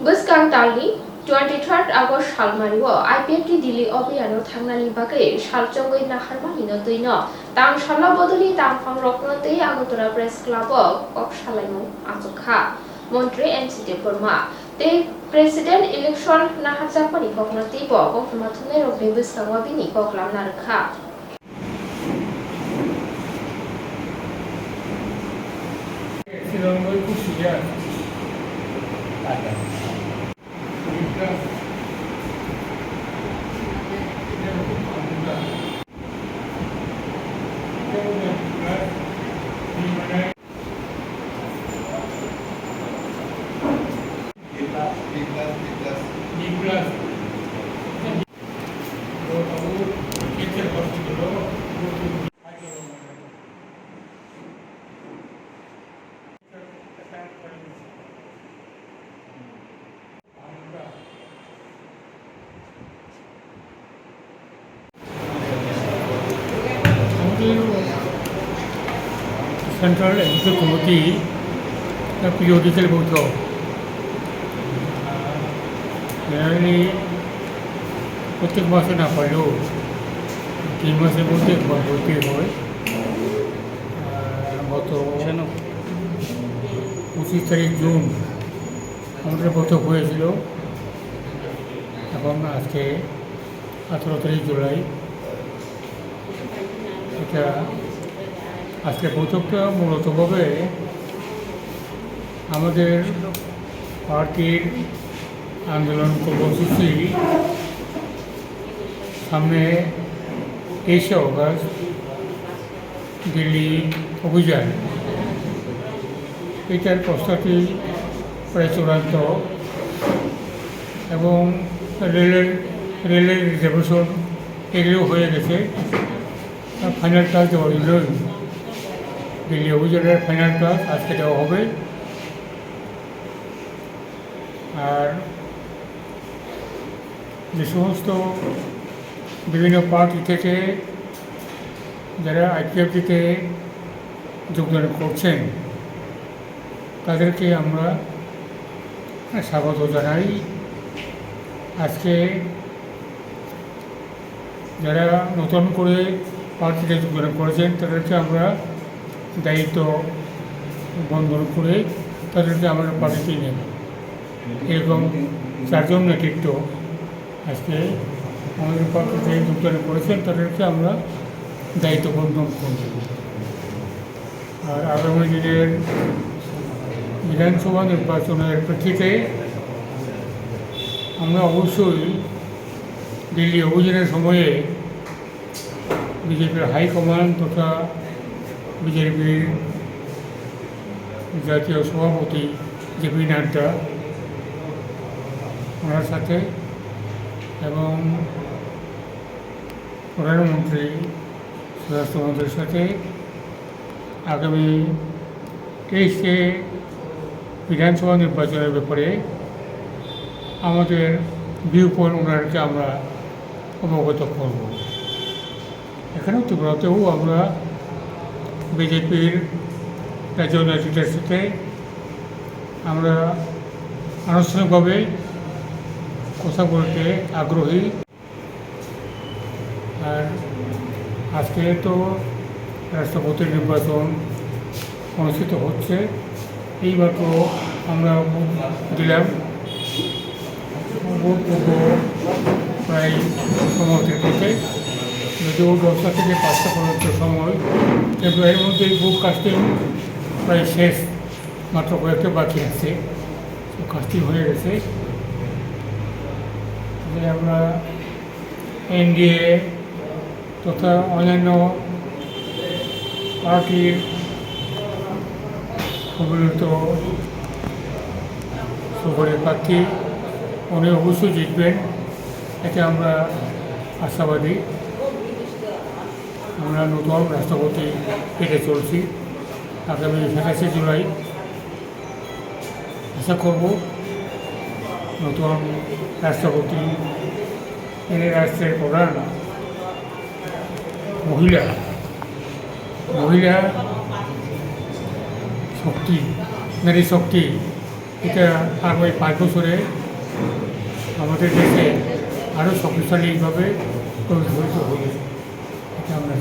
Buskang Tali 23 August Halmariwo IPFT Dili Abhiyan Thangnani Bagay Shaljongoi Naharmani no Tuino Tang Shala Bodoli Tang Pangrokno Tei Agartala Press Club kokchap Montri MCT Burma Tei President Election Naharjapani Kokno Tibo Kokmathune Rokni Buskang Wabini Koklam Narkha Central Executive Committee periodical বৈঠক generally প্রত্যেক মাসে না পারলেও 3 মাসের মধ্যে একবার হতে হয়। গত 25 তারিখ জুন আমাদের বৈঠক হয়েছিল এবং আজকে 18 তারিখ জুলাই। এটা আজকে বৈঠকটা মূলতভাবে আমাদের পার্টির আন্দোলন কর্মসূচি সামনে 23 অগস্ট দিল্লি অভিযান, এটার প্রস্তুতি প্রায় চূড়ান্ত এবং রেলের রিজার্ভেশন এগুলো হয়ে গেছে। ফাইনাল টাচ দেওয়া হইল, দিল্লি অভিযানের ফাইনাল টাচ আজকে দেওয়া হবে। আর যে সমস্ত বিভিন্ন পার্টি থেকে যারা আইপিএফটিতে যোগদান করছেন তাদেরকে আমরা স্বাগত জানাই। আজকে যারা নতুন করে পার্টিতে যোগদান করেছেন তাদেরকে আমরা দায়িত্ব বন্ধন করে তাদেরকে আমরা পার্টিতে নেব। এরকম 4 জন নেতৃত্ব আজকে আমাদের পার্টিতে যোগদান করেছেন, তাদেরকে আমরা দায়িত্ব বন্ধন করব। আর আগামী দিনের বিধানসভা নির্বাচনের প্রেক্ষিতে আমরা অবশ্যই দিল্লি অভিযানের সময়ে বিজেপির হাইকমান্ড তথা বিজেপির জাতীয় সভাপতি জেপি নাড্ডা ওনার সাথে এবং প্রধানমন্ত্রী স্বরাষ্ট্রমন্ত্রীর সাথে আগামী 23-এ বিধানসভা নির্বাচনের ব্যাপারে আমাদের ভিউ পয়েন্ট ওনারকে আমরা অবগত করব। এখানেও ত্রিপুরাতেও আমরা বিজেপির রাজ্য নেতৃত্বের সাথে আমরা আনুষ্ঠানিকভাবে কথা বলতে আগ্রহী। আর আজকে তো রাষ্ট্রপতির নির্বাচন অনুষ্ঠিত হচ্ছে, এইমাত্র আমরা দিলাম প্রায় সমাপ্তির পথে, যদিও 10টা থেকে 5টা পর্যন্ত সময়, কিন্তু এর মধ্যে বুক কাস্টিং প্রায় শেষ, মাত্র কয়েকটা বাকি আছে, কাস্টিং হয়ে গেছে। আমরা এনডিএ তথা অন্যান্য পার্টির সম্মিলিত সুপারিশ প্রার্থী উনি অবশ্যই জিতবেন, এতে আমরা আশাবাদী। আমরা নতুন রাষ্ট্রপতি পেতে চলছি আগামী 27 জুলাই। আশা করব নতুন রাষ্ট্রপতি এনে রাষ্ট্রের প্রধান মহিলা শক্তি, নারী শক্তি এটা আগামী 5 বছরে আমাদের দেশে আরও শক্তিশালীভাবে প্রতিফলিত হবে এটা আমরা